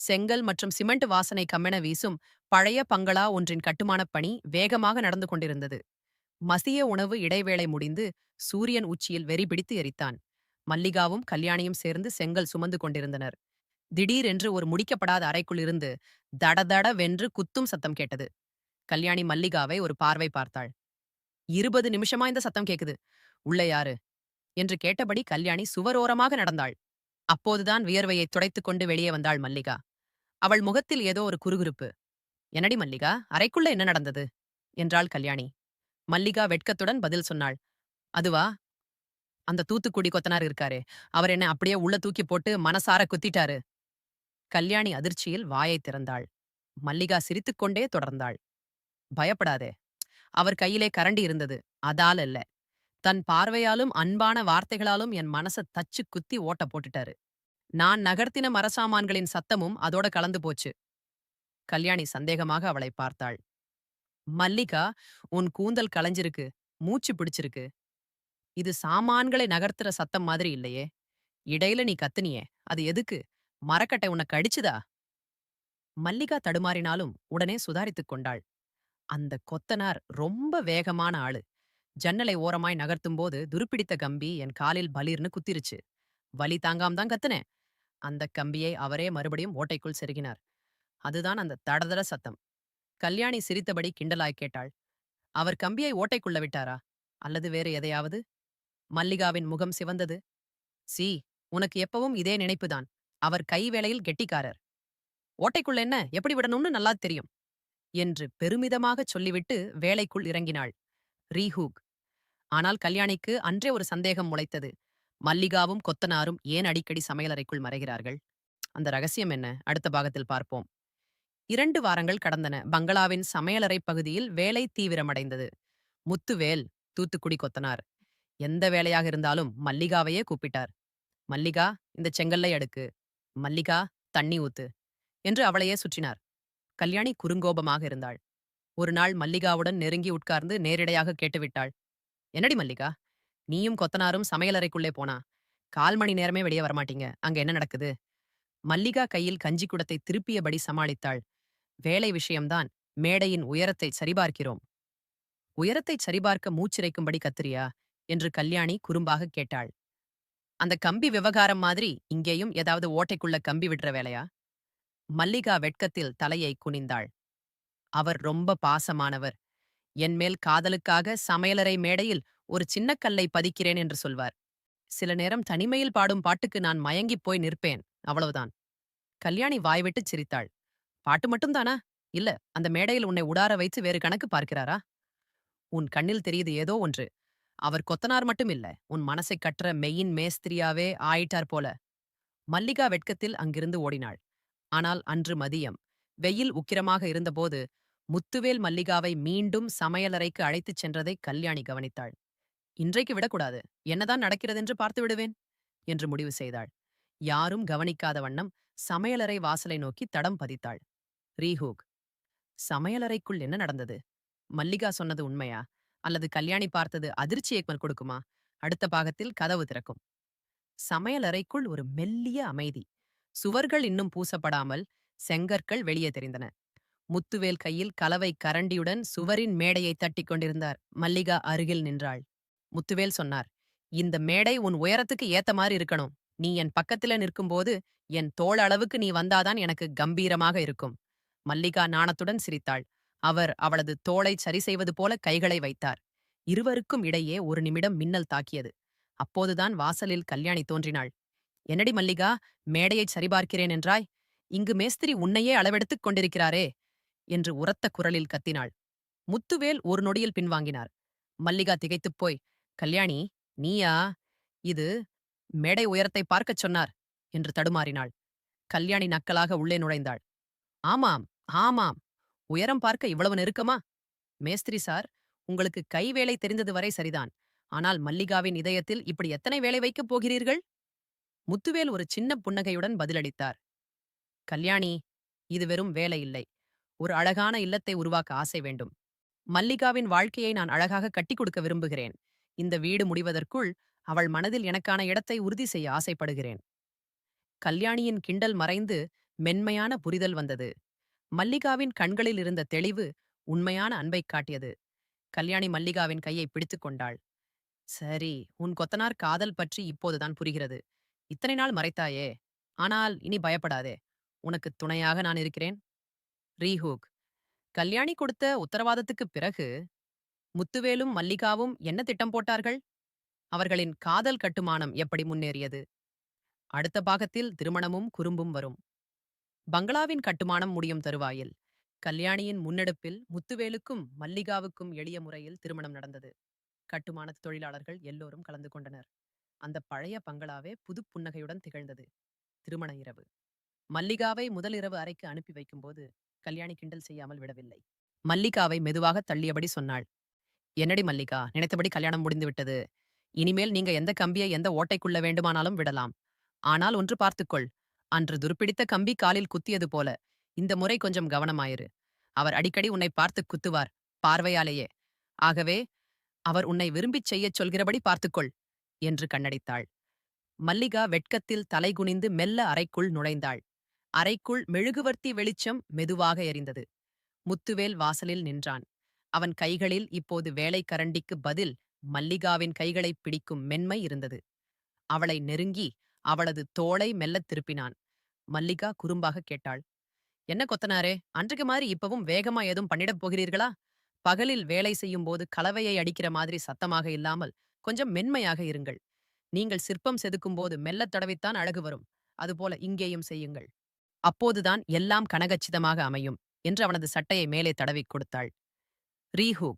செங்கல் மற்றும் சிமெண்ட் வாசனை கம்மென வீசும் பழைய பங்களா ஒன்றின் கட்டுமானப் பணி வேகமாக நடந்து கொண்டிருந்தது. மதிய உணவு இடைவேளை முடிந்து சூரியன் உச்சியில் வெறி பிடித்து எரித்தான். மல்லிகாவும் கல்யாணியும் சேர்ந்து செங்கல் சுமந்து கொண்டிருந்தனர். திடீரென்று ஒரு முடிக்கப்படாத அறைக்குள் இருந்து தடதட வென்று குத்தும் சத்தம் கேட்டது. கல்யாணி மல்லிகாவை ஒரு பார்வை பார்த்தாள். 20 நிமிஷமா இந்த சத்தம் கேக்குது. உள்ள யாரு என்று கேட்டபடி கல்யாணி சுவரோரமாக நடந்தாள். அப்போதுதான் வியர்வையை துடைத்துக் கொண்டு வெளியே வந்தாள் மல்லிகா. அவள் முகத்தில் ஏதோ ஒரு குறுகுறுப்பு. "என்னடி மல்லிகா, அறைக்குள்ள என்ன நடந்தது?" என்றாள் கல்யாணி. மல்லிகா வெட்கத்துடன் பதில் சொன்னாள். "அதுவா, அந்த தூத்துக்குடி கொத்தனார் இருக்காரே, அவர் என்ன அப்படியே உள்ள தூக்கி போட்டு மனசார குத்திட்டாரு." கல்யாணி அதிர்ச்சியில் வாயைத் திறந்தாள். மல்லிகா சிரித்துக்கொண்டே தொடர்ந்தாள். "பயப்படாதே. அவர் கையிலே கரண்டி இருந்தது. அதால இல்ல. தன் பார்வையாலும் அன்பான வார்த்தைகளாலும் என் மனச தச்சு குத்தி ஓட்ட போட்டுட்டாரு. நான் நகர்த்தின மரசாமான்களின் சத்தமும் அதோட கலந்து போச்சு." கல்யாணி சந்தேகமாக அவளை பார்த்தாள். "மல்லிகா, உன் கூந்தல் களைஞ்சிருக்கு. மூச்சு பிடிச்சிருக்கு. இது சாமான்களை நகர்த்துற சத்தம் மாதிரி இல்லையே. இடையில நீ கத்துனியே, அது எதுக்கு? மரக்கட்டை உன்னை கடிச்சுதா?" மல்லிகா தடுமாறினாலும் உடனே சுதாரித்துக் கொண்டாள். "அந்த கொத்தனார் ரொம்ப வேகமான ஆளு. ஜன்னலை ஓரமாய் நகர்த்தும்போது துருப்பிடித்த கம்பி என் காலில் பலீர்னு குத்திருச்சு. வலி தாங்காம தான் கத்துனேன். அந்த கம்பியை அவரே மறுபடியும் ஓட்டைக்குள் செருகினார். அதுதான் அந்த தடதட சத்தம்." கல்யாணி சிரித்தபடி கிண்டலாய் கேட்டாள். "அவர் கம்பியை ஓட்டைக்குள்ள விட்டாரா? அல்லது வேறு எதையாவது?" மல்லிகாவின் முகம் சிவந்தது. "சீ, உனக்கு எப்பவும் இதே நினைப்புதான். அவர் கை வேலையில் கெட்டிக்காரர். ஓட்டைக்குள்ள என்ன எப்படி விடணும்னு நல்லா தெரியும்" என்று பெருமிதமாகச் சொல்லிவிட்டு வேலைக்குள் இறங்கினாள் ரீஹூக். ஆனால் கல்யாணிக்கு அன்றே ஒரு சந்தேகம் முளைத்தது. மல்லிகாவும் கொத்தனாரும் ஏன் அடிக்கடி சமையலறைக்குள் மறைகிறார்கள்? அந்த ரகசியம் என்ன? அடுத்த பாகத்தில் பார்ப்போம். 2 வாரங்கள் கடந்தன. பங்களாவின் சமையலறை பகுதியில் வேலை தீவிரமடைந்தது. முத்துவேல், தூத்துக்குடி கொத்தனார், எந்த வேலையாக இருந்தாலும் மல்லிகாவையே கூப்பிட்டார். "மல்லிகா, இந்த செங்கல்லை அடுக்கு. மல்லிகா, தண்ணி ஊத்து" என்று அவளையே சுற்றினார். கல்யாணி குறுங்கோபமாக இருந்தாள். ஒரு நாள் மல்லிகாவுடன் நெருங்கி உட்கார்ந்து நேரிடையாக கேட்டுவிட்டாள். "என்னடி மல்லிகா, நீயும் கொத்தனாரும் சமையலறைக்குள்ளே போனா 1/4 மணி நேரமே வெளியே வரமாட்டீங்க. அங்க என்ன நடக்குது?" மல்லிகா கையில் கஞ்சி குடத்தை திருப்பியபடி சமாளித்தாள். "வேலை விஷயம்தான். மேடையின் உயரத்தை சரிபார்க்கிறோம்." "உயரத்தைச் சரிபார்க்க மூச்சிரைக்கும்படி கத்துறியா?" என்று கல்யாணி குறும்பாக கேட்டாள். "அந்த கம்பி விவகாரம் மாதிரி இங்கேயும் ஏதாவது ஓட்டைக்குள்ள கம்பி விடுற வேலையா?" மல்லிகா வெட்கத்தில் தலையை குனிந்தாள். "அவர் ரொம்ப பாசமானவர். என்மேல் காதலுக்காக சமையலறை மேடையில் ஒரு சின்ன கல்லை பதிக்கிறேன் என்று சொல்வார். சில நேரம் தனிமையில் பாடும் பாட்டுக்கு நான் மயங்கிப் போய் நிற்பேன். அவ்வளவுதான்." கல்யாணி வாய்விட்டுச் சிரித்தாள். "பாட்டு மட்டும்தானா? இல்ல, அந்த மேடையில் உன்னை உடார வைத்து வேறு கணக்கு பார்க்கிறாரா? உன் கண்ணில் தெரியுது ஏதோ ஒன்று. அவர் கொத்தனார் மட்டும் இல்ல, உன் மனசைக் கட்டுற மெயின் மேஸ்திரியாவே ஆயிட்டார் போல." மல்லிகா வெட்கத்தில் அங்கிருந்து ஓடினாள். ஆனால் அன்று மதியம் வெயில் உக்கிரமாக இருந்தபோது முத்துவேல் மல்லிகாவை மீண்டும் சமையலறைக்கு அழைத்துச் சென்றதை கல்யாணி கவனித்தாள். "இன்றைக்கு விடக்கூடாது. என்னதான் நடக்கிறதென்று பார்த்து விடுவேன்" என்று முடிவு செய்தாள். யாரும் கவனிக்காத வண்ணம் சமையலறை வாசலை நோக்கி தடம் பதித்தாள். ரீஹூக். சமையலறைக்குள் என்ன நடந்தது? மல்லிகா சொன்னது உண்மையா? அல்லது கல்யாணி பார்த்தது அதிர்ச்சியை கொடுக்குமா? அடுத்த பாகத்தில் கதவு திறக்கும். சமையலறைக்குள் ஒரு மெல்லிய அமைதி. சுவர்கள் இன்னும் பூசப்படாமல் செங்கற்கள் வெளியே தெரிந்தன. முத்துவேல் கையில் கலவை கரண்டியுடன் சுவரின் மேடையை தட்டிக் கொண்டிருந்தார். மல்லிகா அருகில் நின்றாள். முத்துவேல் சொன்னார், "இந்த மேடை உன் உயரத்துக்கு ஏத்த மாதிரி இருக்கணும். நீ என் பக்கத்துல நிற்கும்போது என் தோள் அளவுக்கு நீ வந்தாதான் எனக்கு கம்பீரமாக இருக்கும்." மல்லிகா நாணத்துடன் சிரித்தாள். அவர் அவளது தோளை சரி செய்வது போல கைகளை வைத்தார். இருவருக்கும் இடையே ஒரு நிமிடம் மின்னல் தாக்கியது. அப்போதுதான் வாசலில் கல்யாணி தோன்றினாள். "என்னடி மல்லிகா, மேடையைச் சரிபார்க்கிறேன் என்றாய்? இங்கு மேஸ்திரி உன்னையே அளவெடுத்துக் கொண்டிருக்கிறாரே" என்று உரத்த குரலில் கத்தினாள். முத்துவேல் ஒரு நொடியில் பின்வாங்கினார். மல்லிகா திகைத்துப் போய், "கல்யாணி, நீயா? இது மேடை உயரத்தை பார்க்கச் சொன்னார்" என்று தடுமாறினாள். கல்யாணி நக்கலாக உள்ளே நுழைந்தாள். "ஆமாம், ஆமாம். உயரம் பார்க்க இவ்வளவு நெருக்கமா? மேஸ்திரி சார், உங்களுக்கு கை வேலை தெரிந்தது வரை சரிதான். ஆனால் மல்லிகாவின் இதயத்தில் இப்படி எத்தனை வேலை வைக்கப் போகிறீர்கள்?" முத்துவேல் ஒரு சின்ன புன்னகையுடன் பதிலளித்தார். "கல்யாணி, இது வெறும் வேலை இல்லை. ஒரு அழகான இல்லத்தை உருவாக்க ஆசை வேண்டும். மல்லிகாவின் வாழ்க்கையை நான் அழகாக கட்டிக் கொடுக்க விரும்புகிறேன். இந்த வீடு முடிவதற்குள் அவள் மனதில் எனக்கான இடத்தை உறுதி செய்ய ஆசைப்படுகிறேன்." கல்யாணியின் கிண்டல் மறைந்து மென்மையான புரிதல் வந்தது. மல்லிகாவின் கண்களில் இருந்த தெளிவு உண்மையான அன்பைக் காட்டியது. கல்யாணி மல்லிகாவின் கையை பிடித்துக் கொண்டாள். சரி, உன் கொத்தனார் காதல் பற்றி இப்போதுதான் புரிகிறது. இத்தனை நாள் மறைத்தாயே. ஆனால் இனி பயப்படாதே. உனக்கு துணையாக நான் இருக்கிறேன். ரீஹூக். கல்யாணி கொடுத்த உத்தரவாதத்துக்குப் பிறகு முத்துவேலும் மல்லிகாவும் என்ன திட்டம் போட்டார்கள்? அவர்களின் காதல் கட்டுமானம் எப்படி முன்னேறியது? அடுத்த பாகத்தில் திருமணமும் குறும்பும் வரும். பங்களாவின் கட்டுமானம் முடியும் தருவாயில் கல்யாணியின் முன்னெடுப்பில் முத்துவேலுக்கும் மல்லிகாவுக்கும் எளிய முறையில் திருமணம் நடந்தது. கட்டுமான தொழிலாளர்கள் எல்லோரும் கலந்து கொண்டனர். அந்த பழைய பங்களாவே புது புன்னகையுடன் திகழ்ந்தது. திருமண இரவு. மல்லிகாவை முதல் இரவு அறைக்கு அனுப்பி வைக்கும்போது கல்யாணி கிண்டல் செய்யாமல் விடவில்லை. மல்லிகாவை மெதுவாக தள்ளியபடி சொன்னாள். என்னடி மல்லிகா, நினைத்தபடி கல்யாணம் முடிந்து விட்டது. இனிமேல் நீங்க எந்த கம்பியை எந்த ஓட்டைக்குள்ள வேண்டுமானாலும் விடலாம். ஆனால் ஒன்று பார்த்துக்கொள். அன்று துருப்பிடித்த கம்பி காலில் குத்தியது போல இந்த முறை கொஞ்சம் கவனமாயிரு. அவர் அடிக்கடி உன்னை பார்த்து குத்துவார், பார்வையாலேயே. ஆகவே அவர் உன்னை விரும்பிச் செய்யச் சொல்கிறபடி பார்த்துக்கொள் என்று கண்ணடித்தாள். மல்லிகா வெட்கத்தில் தலைகுனிந்து மெல்ல அறைக்குள் நுழைந்தாள். அறைக்குள் மெழுகுவர்த்தி வெளிச்சம் மெதுவாக எரிந்தது. முத்துவேல் வாசலில் நின்றான். அவன் கைகளில் இப்போது வேலைக்கரண்டிக்கு பதில் மல்லிகாவின் கைகளைப் பிடிக்கும் மென்மை இருந்தது. அவளை நெருங்கி அவளது தோளை மெல்லத் திருப்பினான். மல்லிகா குறும்பாக கேட்டாள். என்ன கொத்தனாரே, அன்றைக்கு மாதிரி இப்பவும் வேகமா ஏதும் பண்ணிடப் போகிறீர்களா? பகலில் வேலை செய்யும் போது கலவையை அடிக்கிற மாதிரி சத்தமாக இல்லாமல் கொஞ்சம் மென்மையாக இருங்கள். நீங்கள் சிற்பம் செதுக்கும் போது மெல்லத் தடவித்தான் அழகு வரும். அதுபோல இங்கேயும் செய்யுங்கள். அப்போதுதான் எல்லாம் கனகச்சிதமாக அமையும் என்று அவனது சட்டையை மேலே தடவிக் கொடுத்தாள். ரீஹூ.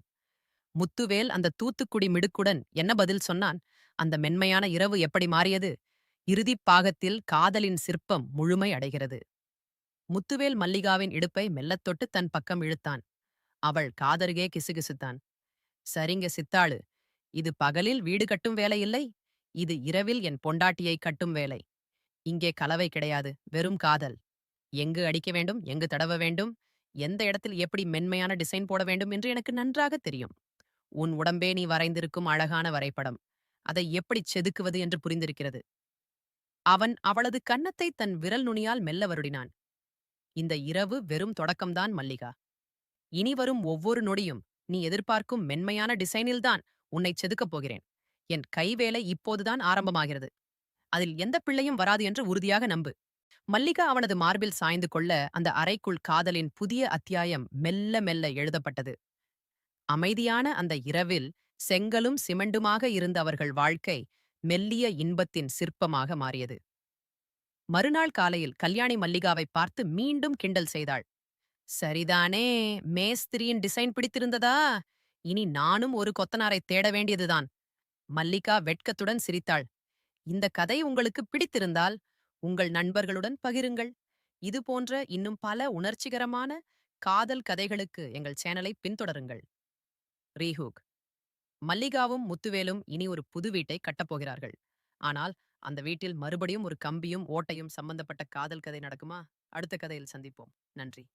முத்துவேல் அந்த தூத்துக்குடி மிடுக்குடன் என்ன பதில் சொன்னான்? அந்த மென்மையான இரவு எப்படி மாறியது? இறுதிப் பாகத்தில் காதலின் சிற்பம் முழுமை அடைகிறது. முத்துவேல் மல்லிகாவின் இடுப்பை மெல்லத் தொட்டு தன் பக்கம் இழுத்தான். அவள் காதருகே கிசுகிசுத்தான். சரிங்க சித்தாளு, இது பகலில் வீடு கட்டும் வேலை இல்லை. இது இரவில் என் பொண்டாட்டியை கட்டும் வேலை. இங்கே கலவை கிடையாது, வெறும் காதல். எங்கு அடிக்க வேண்டும், எங்கு தடவ வேண்டும், எந்த இடத்தில் எப்படி மென்மையான டிசைன் போட வேண்டும் என்று எனக்கு நன்றாக தெரியும். உன் உடம்பே நீ வரைந்திருக்கும் அழகான வரைபடம். அதை எப்படி செதுக்குவது என்று புரிந்திருக்கிறது. அவன் அவளது கன்னத்தை தன் விரல் நுனியால் மெல்ல வருடினான். இந்த இரவு வெறும் தொடக்கம்தான் மல்லிகா. இனி வரும் ஒவ்வொரு நொடியும் நீ எதிர்பார்க்கும் மென்மையான டிசைனில்தான் உன்னை செதுக்கப் போகிறேன். என் கைவேலை இப்போதுதான் ஆரம்பமாகிறது. அதில் எந்த பிள்ளையும் வராது என்று உறுதியாக நம்பு. மல்லிகா அவனது மார்பில் சாய்ந்து கொள்ள அந்த அறைக்குள் காதலின் புதிய அத்தியாயம் மெல்ல மெல்ல எழுதப்பட்டது. அமைதியான அந்த இரவில் செங்கலும் சிமெண்டுமாக இருந்த அவர்கள் வாழ்க்கை மெல்லிய இன்பத்தின் சிற்பமாக மாறியது. மறுநாள் காலையில் கல்யாணி மல்லிகாவை பார்த்து மீண்டும் கிண்டல் செய்தாள். சரிதானே, மேஸ்திரியின் டிசைன் பிடித்திருந்ததா? இனி நானும் ஒரு கொத்தனாரை தேட வேண்டியதுதான். மல்லிகா வெட்கத்துடன் சிரித்தாள். இந்த கதை உங்களுக்கு பிடித்திருந்தால் உங்கள் நண்பர்களுடன் பகிருங்கள். இது போன்ற இன்னும் பல உணர்ச்சிகரமான காதல் கதைகளுக்கு எங்கள் சேனலை பின்தொடருங்கள். ரீஹூக். மல்லிகாவும் முத்துவேலும் இனி ஒரு புது வீட்டை கட்டப்போகிறார்கள். ஆனால் அந்த வீட்டில் மறுபடியும் ஒரு கம்பியும் ஓட்டையும் சம்பந்தப்பட்ட காதல் கதை நடக்குமா? அடுத்த கதையில் சந்திப்போம். நன்றி.